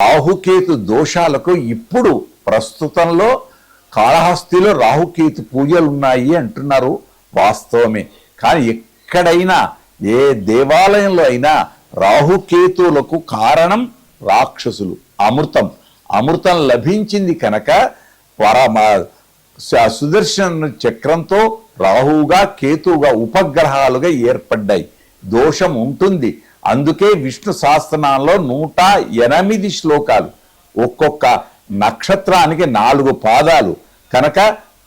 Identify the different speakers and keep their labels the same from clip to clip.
Speaker 1: రాహుకేతు దోషాలకు ఇప్పుడు ప్రస్తుతంలో కాళహస్తిలో రాహుకేతు పూజలు ఉన్నాయి అంటున్నారు, వాస్తవమే. కానీ ఎక్కడైనా ఏ దేవాలయంలో అయినా రాహుకేతువులకు కారణం రాక్షసులు. అమృతం లభించింది కనుక సుదర్శన చక్రంతో రాహువుగా కేతువుగా ఉపగ్రహాలుగా ఏర్పడ్డాయి. దోషం ఉంటుంది. అందుకే విష్ణు సహస్రనామంలో 108 శ్లోకాలు, ఒక్కొక్క నక్షత్రానికి 4 పాదాలు కనుక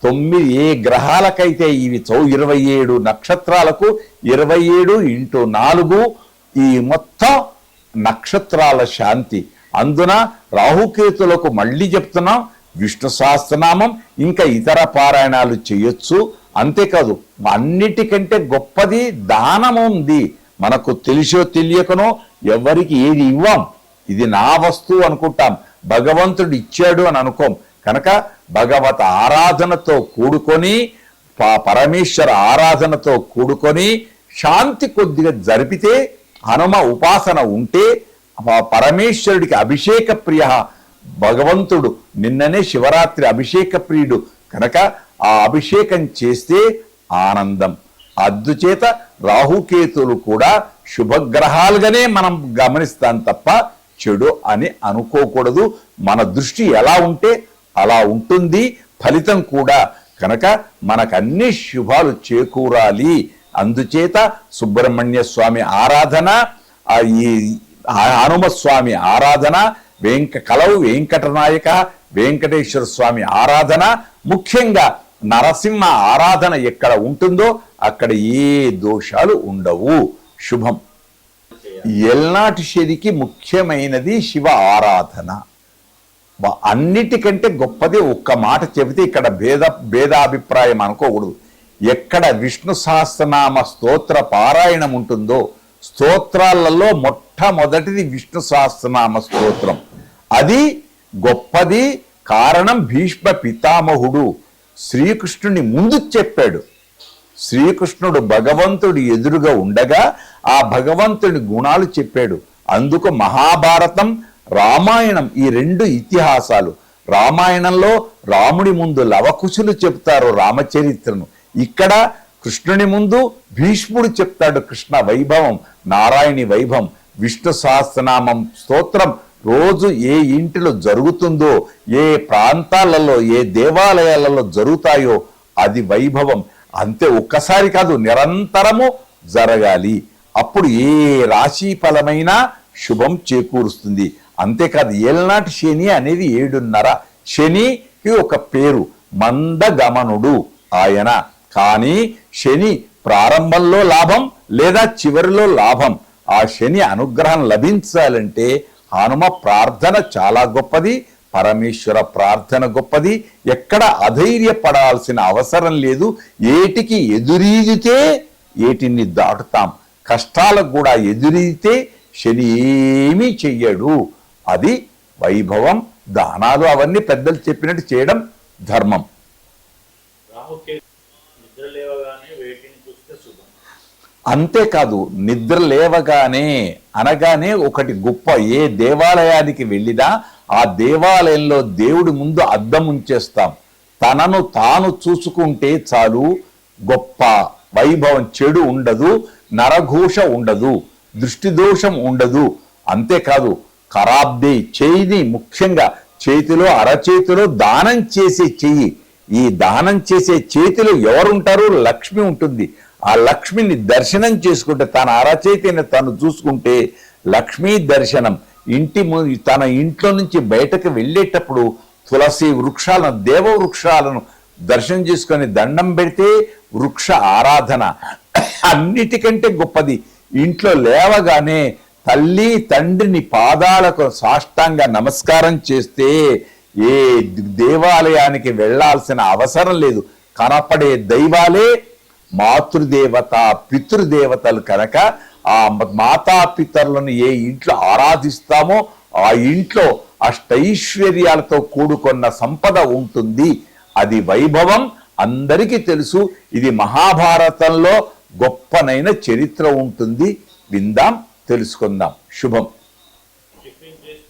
Speaker 1: 9 ఏ గ్రహాలకైతే ఇవి 27 నక్షత్రాలకు 27 × 4 ఈ మొత్తం నక్షత్రాల శాంతి. అందున రాహుకేతులకు మళ్ళీ చెప్తున్నాం, విష్ణు సహస్రనామం ఇంకా ఇతర పారాయణాలు చేయొచ్చు. అంతేకాదు అన్నిటికంటే గొప్పది దానము ఉంది. మనకు తెలిసో తెలియకనో ఎవరికి ఏది ఇవ్వం, ఇది నా వస్తువు అనుకుంటాం, భగవంతుడు ఇచ్చాడు అని అనుకోం. కనుక భగవత్ ఆరాధనతో కూడుకొని పరమేశ్వర ఆరాధనతో కూడుకొని శాంతి కొద్దిగా జరిపితే, హనుమ ఉపాసన ఉంటే పరమేశ్వరుడికి అభిషేక ప్రియ భగవంతుడు. నిన్ననే శివరాత్రి అభిషేక ప్రియుడు కనుక ఆ అభిషేకం చేస్తే ఆనందం. అందుచేత రాహుకేతులు కూడా శుభగ్రహాలుగానే మనం గమనిస్తాం తప్ప చెడు అని అనుకోకూడదు. మన దృష్టి ఎలా ఉంటే అలా ఉంటుంది ఫలితం కూడా. కనుక మనకు అన్ని శుభాలు చేకూరాలి. అందుచేత సుబ్రహ్మణ్య స్వామి ఆరాధన, ఈ హనుమస్వామి ఆరాధన, కలవు వెంకటనాయక వెంకటేశ్వర స్వామి ఆరాధన, ముఖ్యంగా నరసింహ ఆరాధన ఎక్కడ ఉంటుందో అక్కడ ఏ దోషాలు ఉండవు. శుభం. ఎల్నాటి శనికి ముఖ్యమైనది శివ ఆరాధన. అన్నిటికంటే గొప్పది ఒక్క మాట చెబితే ఇక్కడ భేదాభిప్రాయం అనుకోకూడదు. ఎక్కడ విష్ణు సహస్రనామ స్తోత్ర పారాయణం ఉంటుందో స్తోత్రాలలో మొట్టమొదటిది విష్ణు సహస్రనామ స్తోత్రం. అది గొప్పది. కారణం భీష్మ పితామహుడు శ్రీకృష్ణుని ముందు చెప్పాడు. శ్రీకృష్ణుడు భగవంతుడు ఎదురుగా ఉండగా ఆ భగవంతుని గుణాలు చెప్పాడు. అందుకు మహాభారతం, రామాయణం ఈ 2 ఇతిహాసాలు. రామాయణంలో రాముడి ముందు లవకుశులు చెప్తారు రామచరిత్రను. ఇక్కడ కృష్ణుని ముందు భీష్ముడు చెప్తాడు కృష్ణ వైభవం, నారాయణి వైభవం. విష్ణు సహస్రనామం స్తోత్రం రోజు ఏ ఇంటిలో జరుగుతుందో, ఏ ప్రాంతాలలో ఏ దేవాలయాలలో జరుగుతాయో అది వైభవం. అంతే, ఒక్కసారి కాదు, నిరంతరము జరగాలి. అప్పుడు ఏ రాశి ఫలమైనా శుభం చేకూరుస్తుంది. అంతేకాదు ఏలనాటి శని అనేది 7.5. శనికి ఒక పేరు మందగమనుడు ఆయన. కానీ శని ప్రారంభంలో లాభం లేదా చివరిలో లాభం. ఆ శని అనుగ్రహం లభించాలంటే హనుమ ప్రార్థన చాలా గొప్పది, పరమేశ్వర ప్రార్థన గొప్పది. ఎక్కడ అధైర్యపడాల్సిన అవసరం లేదు. ఏటికి ఎదురీదితే ఏటిని దాటుతాం. కష్టాలకు కూడా ఎదురీదితే శని ఏమీ చెయ్యడు. అది వైభవం. దానాలు అవన్నీ పెద్దలు చెప్పినట్టు చేయడం ధర్మం. అంతేకాదు నిద్ర లేవగానే అనగానే ఒకటి గొప్ప. ఏ దేవాలయానికి వెళ్ళినా ఆ దేవాలయంలో దేవుడి ముందు అద్దం ఉంచేస్తాం. తనను తాను చూసుకుంటే చాలు, గొప్ప వైభవం. చెడు ఉండదు, నరఘోష ఉండదు, దృష్టి దోషం ఉండదు. అంతేకాదు ఖరాబ్ది చెయ్యిని, ముఖ్యంగా చేతిలో అరచేతిలో దానం చేసే చెయ్యి. ఈ దానం చేసే చేతిలో ఎవరుంటారు? లక్ష్మి ఉంటుంది. ఆ లక్ష్మిని దర్శనం చేసుకుంటే, తన అరచేతిని తను చూసుకుంటే లక్ష్మీ దర్శనం. తన ఇంట్లో నుంచి బయటకు వెళ్ళేటప్పుడు తులసి వృక్షాలను, దేవ వృక్షాలను దర్శనం చేసుకొని దండం పెడితే వృక్ష ఆరాధన అన్నిటికంటే గొప్పది. ఇంట్లో లేవగానే తల్లి తండ్రిని పాదాలకు సాష్టాంగ నమస్కారం చేస్తే ఏ దేవాలయానికి వెళ్లాల్సిన అవసరం లేదు. కనపడే దైవాలే మాతృదేవత, పితృదేవతలు కనుక ఆ మాతాపితరులను ఏ ఇంట్లో ఆరాధిస్తామో ఆ ఇంట్లో అష్టైశ్వర్యాలతో కూడుకున్న సంపద ఉంటుంది. అది వైభవం. అందరికీ తెలుసు. ఇది మహాభారతంలో గొప్పనైన చరిత్ర ఉంటుంది. విందాం, తెలుసుకుందాం. శుభం.